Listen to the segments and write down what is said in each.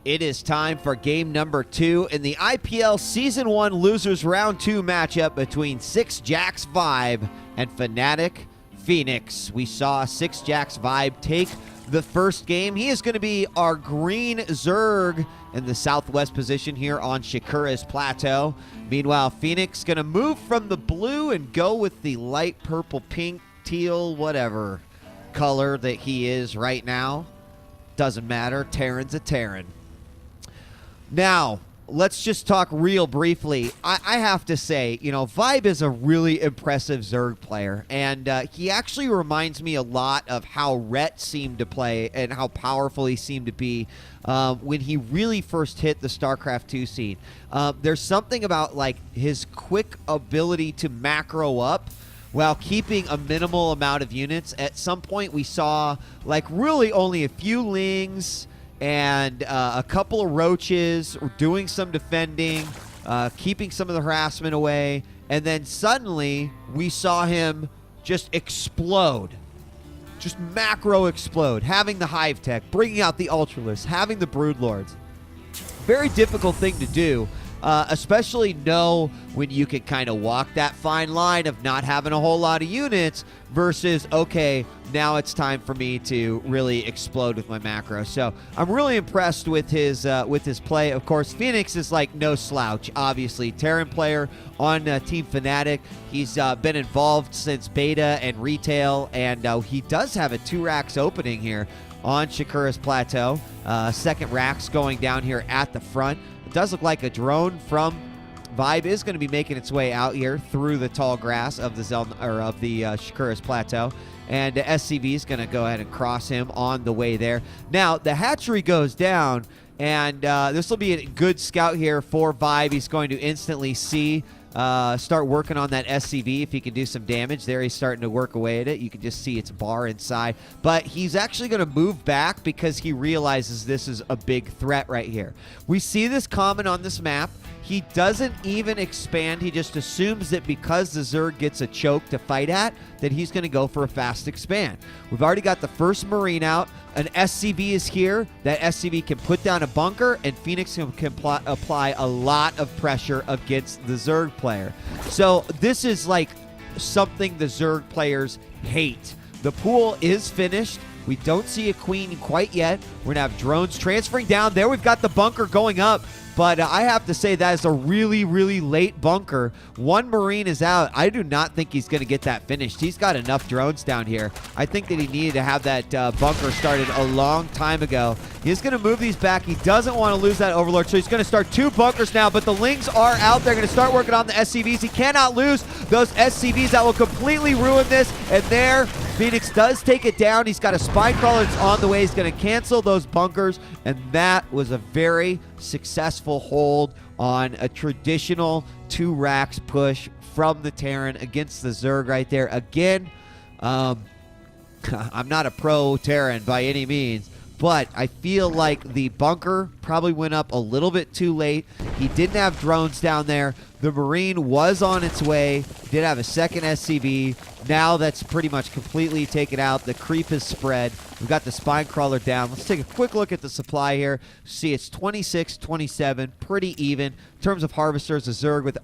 It is time for game number 2 in the IPL Season 1 Losers Round 2 matchup between sixjaxViBE and FnaticFenix. We saw sixjaxViBE take the first game. He is going to be our green Zerg in the southwest position here on Shakura's Plateau. Meanwhile, Phoenix going to move from the blue and go with the light purple, pink, teal, whatever color that he is right now. Doesn't matter. Terran's a Terran. Now, let's just talk real briefly. I have to say, you know, ViBE is a really impressive Zerg player, and he actually reminds me a lot of how Rhett seemed to play and how powerful he seemed to be when he really first hit the StarCraft 2 scene. There's something about, like, his quick ability to macro up while keeping a minimal amount of units. At some point, we saw, like, really only a few Lings and a couple of roaches, doing some defending, keeping some of the harassment away, and then suddenly we saw him just explode. Just macro explode, having the Hive Tech, bringing out the Ultralists, having the Broodlords. Very difficult thing to do, especially know when you can kind of walk that fine line of not having a whole lot of units versus, okay, now it's time for me to really explode with my macro. So I'm really impressed with his play. Of course, Phoenix is like no slouch, obviously. Terran player on Team Fnatic. He's been involved since beta and retail, and he does have a 2 racks opening here on Shakura's Plateau. Second racks going down here at the front. It does look like a drone from ViBE is going to be making its way out here through the tall grass of the Shakura's Plateau. And SCV is going to go ahead and cross him on the way there. Now, the hatchery goes down, and this will be a good scout here for ViBE. He's going to instantly see, start working on that SCV if he can do some damage. There he's starting to work away at it. You can just see its bar inside. But he's actually going to move back because he realizes this is a big threat right here. We see this common on this map. He doesn't even expand. He just assumes that because the Zerg gets a choke to fight at, that he's going to go for a fast expand. We've already got the first Marine out. An SCV is here. That SCV can put down a bunker, and Phoenix can apply a lot of pressure against the Zerg player. So this is like something the Zerg players hate. The pool is finished. We don't see a queen quite yet. We're going to have drones transferring down. There we've got the bunker going up. But I have to say that is a really, really late bunker. One Marine is out. I do not think he's going to get that finished. He's got enough drones down here. I think that he needed to have that bunker started a long time ago. He's going to move these back. He doesn't want to lose that Overlord, so he's going to start 2 bunkers now. But the Lings are out there. Going to start working on the SCVs. He cannot lose those SCVs. That will completely ruin this. And there, Phoenix does take it down. He's got a spine crawler that's on the way. He's going to cancel those bunkers. And that was a very successful hold on a traditional 2 racks push from the Terran against the Zerg right there. Again, I'm not a pro Terran by any means, but I feel like the bunker probably went up a little bit too late. He didn't have drones down there. The Marine was on its way. Did have a second SCV. Now that's pretty much completely taken out. The creep is spread. We've got the spine crawler down. Let's take a quick look at the supply here. See, it's 26, 27, pretty even. In terms of harvesters, a Zerg with,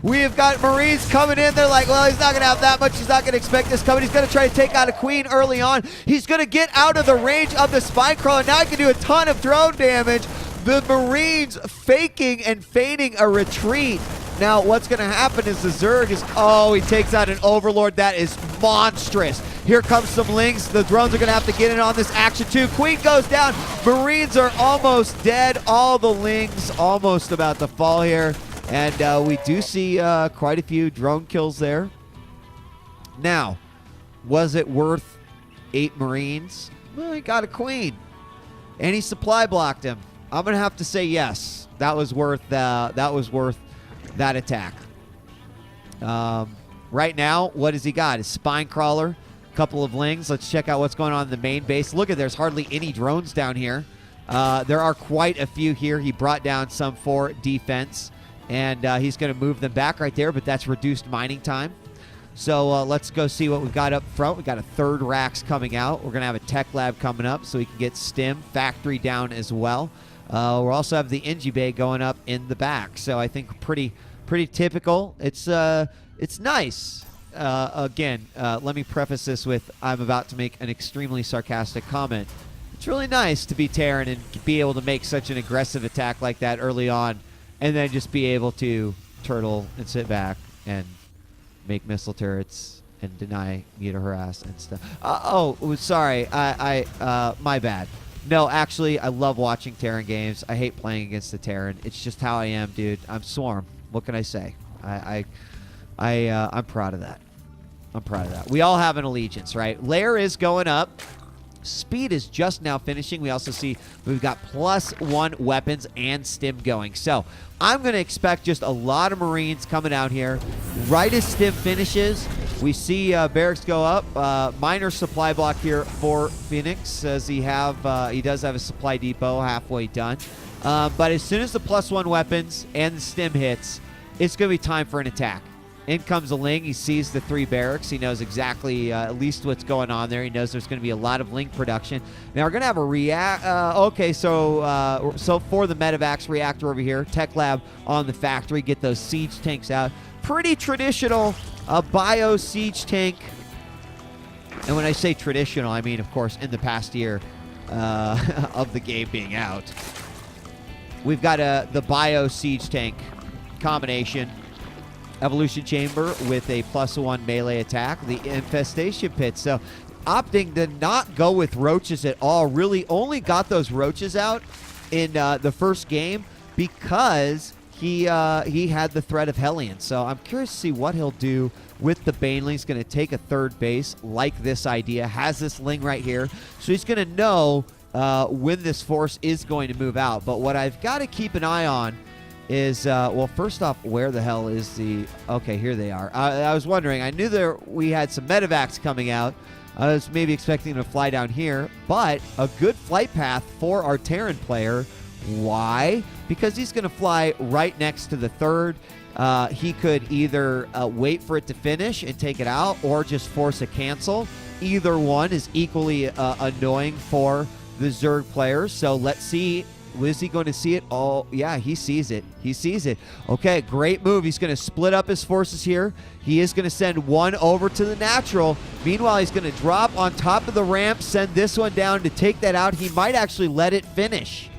we have got Marines coming in. They're like, well, he's not going to have that much. He's not going to expect this coming. He's going to try to take out a queen early on. He's going to get out of the range of the spine crawler. Now he can do a ton of drone damage. The Marines faking and feigning a retreat. Now, what's going to happen is the Zerg is, he takes out an Overlord. That is monstrous. Here comes some Lings. The drones are going to have to get in on this action too. Queen goes down. Marines are almost dead. All the Lings almost about to fall here. And we do see quite a few drone kills there. Now, was it worth 8 Marines? Well, he got a Queen. And he supply blocked him. I'm going to have to say yes. That was worth that attack. Right now, what has he got? His spine crawler, a couple of Lings. Let's check out what's going on in the main base. Look at, there's hardly any drones down here. There are quite a few here. He brought down some for defense, and he's going to move them back right there, but that's reduced mining time. So let's go see what we've got up front. We've got a third racks coming out. We're going to have a tech lab coming up so we can get stim factory down as well. We'll also have the Engie Bay going up in the back. So I think pretty typical. It's nice. Again, let me preface this with I'm about to make an extremely sarcastic comment. It's really nice to be Terran and be able to make such an aggressive attack like that early on and then just be able to turtle and sit back and make missile turrets and deny Muta harass and stuff. Sorry. My bad. No, actually, I love watching Terran games. I hate playing against the Terran. It's just how I am, dude. I'm Swarm. What can I say? I'm proud of that. I'm proud of that. We all have an allegiance, right? Lair is going up. Speed is just now finishing. We also see we've got +1 weapons and stim going. So I'm going to expect just a lot of Marines coming out here. Right as stim finishes, we see barracks go up. Minor supply block here for Phoenix as he does have a supply depot halfway done. But as soon as the +1 weapons and the stim hits, it's going to be time for an attack. In comes a Ling. He sees the 3 barracks. He knows exactly at least what's going on there. He knows there's going to be a lot of Ling production. Now we're going to have a react. Okay, so for the Medivacs reactor over here, Tech Lab on the factory. Get those siege tanks out. Pretty traditional bio siege tank. And when I say traditional, I mean, of course, in the past year of the game being out. We've got the bio siege tank combination. Evolution Chamber with a +1 melee attack. The Infestation Pit. So opting to not go with roaches at all. Really only got those roaches out in the first game because he had the threat of Hellion. So I'm curious to see what he'll do with the Banelings. He's going to take a third base, like this idea. Has this Ling right here. So he's going to know when this force is going to move out. But what I've got to keep an eye on is, well, first off, where the hell is the... Okay, here they are. I was wondering. I knew we had some medevacs coming out. I was maybe expecting them to fly down here, but a good flight path for our Terran player. Why? Because he's going to fly right next to the third. He could either wait for it to finish and take it out or just force a cancel. Either one is equally annoying for the Zerg players. So let's see. Is he going to see it? Oh, yeah, he sees it. He sees it. Okay, great move. He's going to split up his forces here. He is going to send one over to the natural. Meanwhile, he's going to drop on top of the ramp, send this one down to take that out. He might actually let it finish.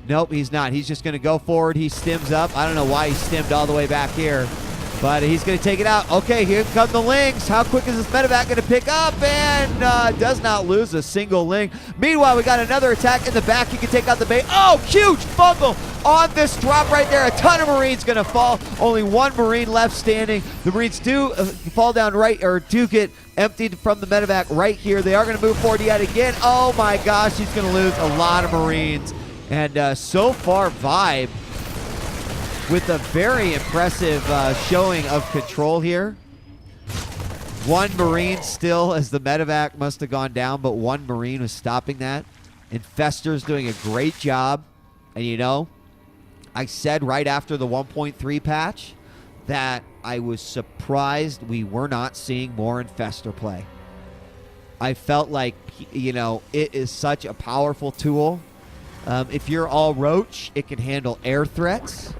Nope, he's not. He's just going to go forward. He stims up. I don't know why he stimmed all the way back here, but he's going to take it out. Okay, here come the Lings. How quick is this medevac going to pick up? And does not lose a single Ling. Meanwhile, we got another attack in the back. He can take out the base. Oh, huge fumble on this drop right there. A ton of Marines going to fall. Only one Marine left standing. The Marines do fall down right, or do get emptied from the medevac right here. They are going to move forward yet again. Oh my gosh, he's going to lose a lot of Marines. And so far, Vibe with a very impressive showing of control here. One Marine still, as the medevac must have gone down, but one Marine was stopping that. Infester's doing a great job. And you know, I said right after the 1.3 patch that I was surprised we were not seeing more Infester play. I felt like, you know, it is such a powerful tool. If you're all Roach, it can handle air threats.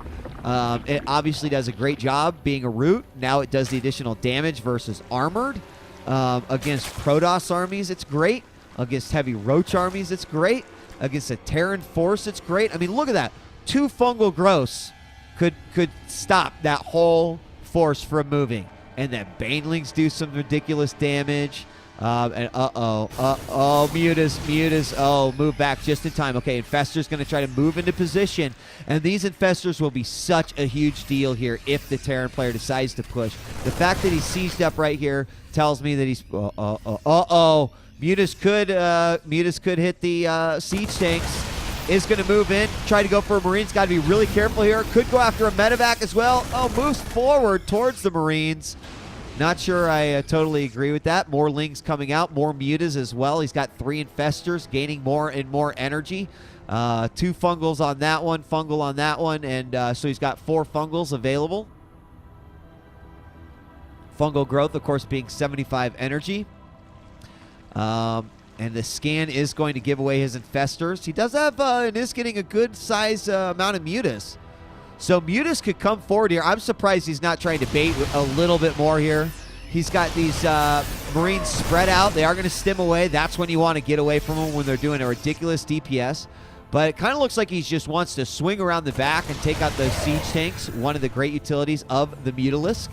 It obviously does a great job being a root. Now it does the additional damage versus armored. Against Protoss armies, it's great. Against heavy Roach armies, it's great. Against a Terran force, it's great. I mean, look at that. 2 fungal growths could stop that whole force from moving. And then Banelings do some ridiculous damage. And Mutas, move back just in time. Okay, Infester's going to try to move into position, and these Infestors will be such a huge deal here if the Terran player decides to push. The fact that he's sieged up right here tells me that he's, Mutas could hit the siege tanks. Is going to move in, try to go for a Marines. Got to be really careful here. Could go after a medevac as well. Oh, moves forward towards the Marines. Not sure I totally agree with that. More Lings coming out, more Mutas as well. He's got 3 Infestors gaining more and more energy. 2 Fungals on that one, Fungal on that one, and so he's got 4 Fungals available. Fungal growth, of course, being 75 energy. And the scan is going to give away his infestors. He does have, and is getting a good size amount of mutas. So mutas could come forward here. I'm surprised he's not trying to bait a little bit more here. He's got these Marines spread out. They are going to stim away. That's when you want to get away from them, when they're doing a ridiculous DPS. But it kind of looks like he just wants to swing around the back and take out those siege tanks, one of the great utilities of the Mutalisk.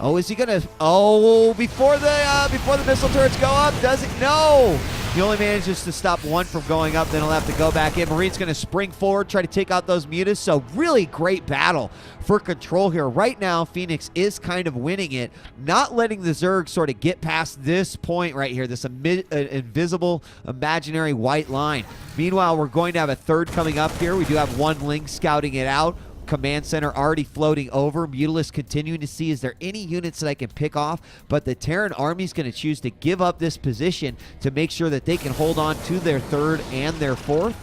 Oh, is he gonna? Oh, before the missile turrets go up, does it? No. He only manages to stop one from going up. Then he'll have to go back in. Marine's gonna spring forward, try to take out those mutas. So really great battle for control here. Right now, Phoenix is kind of winning it, not letting the Zerg sort of get past this point right here, this invisible, imaginary white line. Meanwhile, we're going to have a third coming up here. We do have one Ling scouting it out. Command center already floating over. Mutalisk continuing to see, is there any units that I can pick off? But the Terran army is going to choose to give up this position to make sure that they can hold on to their third and their fourth.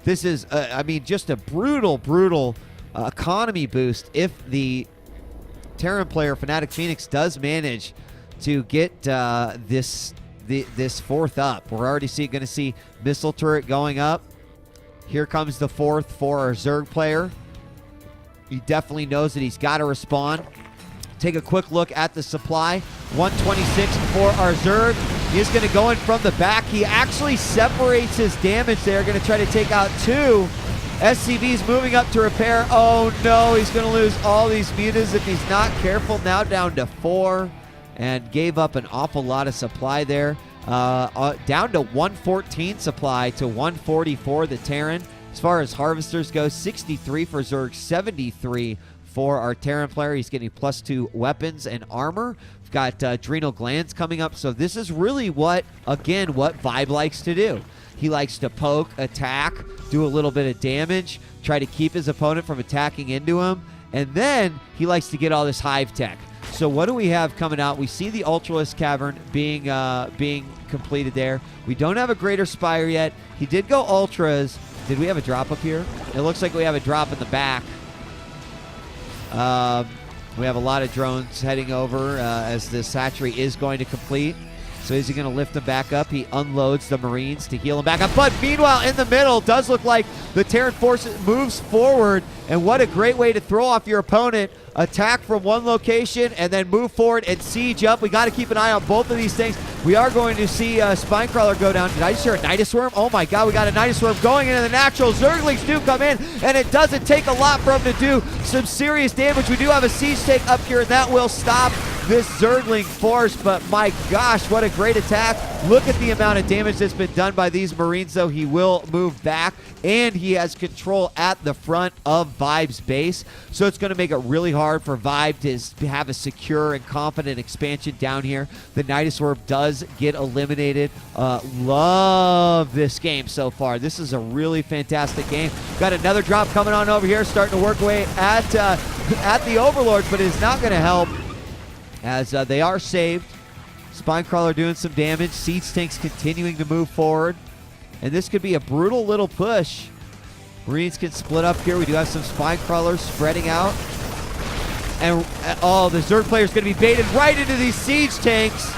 This is, I mean, just a brutal economy boost if the Terran player, FnaticFenix, does manage to get this fourth up. We're already going to see missile turret going up. Here comes the fourth for our Zerg player. He definitely knows that he's got to respond. Take a quick look at the supply. 126 for our Zerg. He is going to go in from the back. He actually separates his damage there. Going to try to take out two. SCV's moving up to repair. Oh no, he's going to lose all these mutas if he's not careful. Now down to 4 and gave up an awful lot of supply there. Down to 114 supply to 140 for the Terran. As far as harvesters go, 63 for Zerg, 73 for our Terran player. He's getting +2 weapons and armor. We've got adrenal glands coming up. So this is really what ViBE likes to do. He likes to poke, attack, do a little bit of damage, try to keep his opponent from attacking into him, and then he likes to get all this hive tech. So what do we have coming out? We see the Ultralisk Cavern being completed there. We don't have a Greater Spire yet. He did go Ultras. Did we have a drop up here? It looks like we have a drop in the back. We have a lot of drones heading over as this hatchery is going to complete. So is he going to lift them back up? He unloads the Marines to heal them back up. But meanwhile, in the middle, does look like the Terran force moves forward. And what a great way to throw off your opponent. Attack from one location and then move forward and siege up. We got to keep an eye on both of these things. We are going to see Spinecrawler go down. Did I just hear a Nidus Worm? Oh my god, we got a Nidus Worm going into the natural. Zerglings do come in, and it doesn't take a lot for them to do some serious damage. We do have a siege tank up here, and that will stop this Zergling force, but my gosh, what a great attack. Look at the amount of damage that's been done by these Marines, though. He will move back, and he has control at the front of ViBE's base, so it's going to make it really hard for ViBE to have a secure and confident expansion down here. The Nidus Worm does get eliminated. Love this game so far. This is a really fantastic game. Got another drop coming on over here, starting to work away at the Overlords, but it's not going to help as they are saved. Spinecrawler doing some damage. Siege tanks continuing to move forward. And this could be a brutal little push. Marines can split up here. We do have some Spinecrawlers spreading out. And, oh, the Zerg player is going to be baited right into these siege tanks.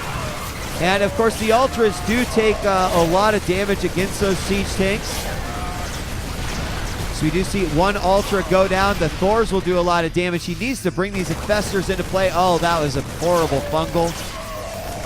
And, of course, the Ultras do take a lot of damage against those siege tanks. So we do see one Ultra go down. The Thors will do a lot of damage. He needs to bring these Infestors into play. Oh, that was a horrible fungal.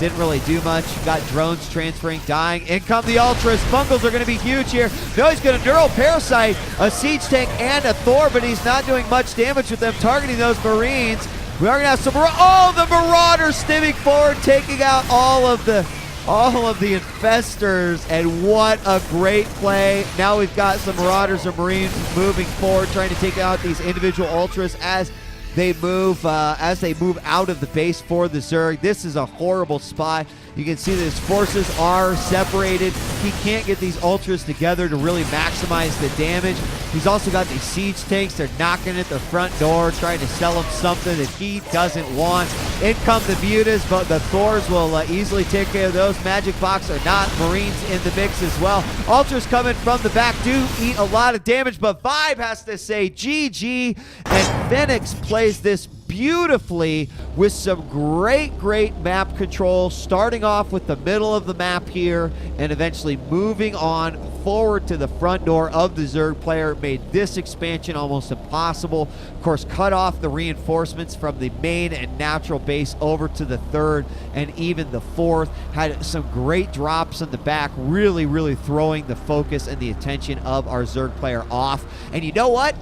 Didn't really do much. Got drones transferring, dying. In come the Ultras. Fungals are going to be huge here. No, he's going to Neural Parasite, a Siege Tank, and a Thor, but he's not doing much damage with them targeting those Marines. We are going to have some... Oh, the Marauders stimming forward, taking out all of the Infestors, and what a great play. Now we've got some Marauders or Marines moving forward, trying to take out these individual Ultras as they move out of the base for the Zerg. This is a horrible spot. You can see that his forces are separated. He can't get these Ultras together to really maximize the damage. He's also got these siege tanks. They're knocking at the front door, trying to sell him something that he doesn't want. In come the Mutas, but the Thors will easily take care of those. Magic Box or not, Marines in the mix as well. Ultras coming from the back do eat a lot of damage, but Vibe has to say GG, and Phoenix plays this beautifully with some great map control, starting off with the middle of the map here and eventually moving on forward to the front door of the Zerg player. Made this expansion almost impossible. Of course, cut off the reinforcements from the main and natural base over to the third and even the fourth. Had some great drops in the back, really throwing the focus and the attention of our Zerg player off. And you know what?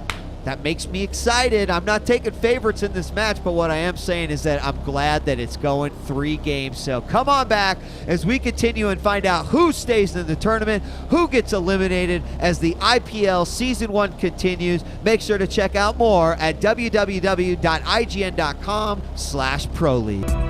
That makes me excited. I'm not taking favorites in this match, but what I am saying is that I'm glad that it's going 3 games. So come on back as we continue and find out who stays in the tournament, who gets eliminated as the IPL Season 1 continues. Make sure to check out more at www.ign.com/proleague.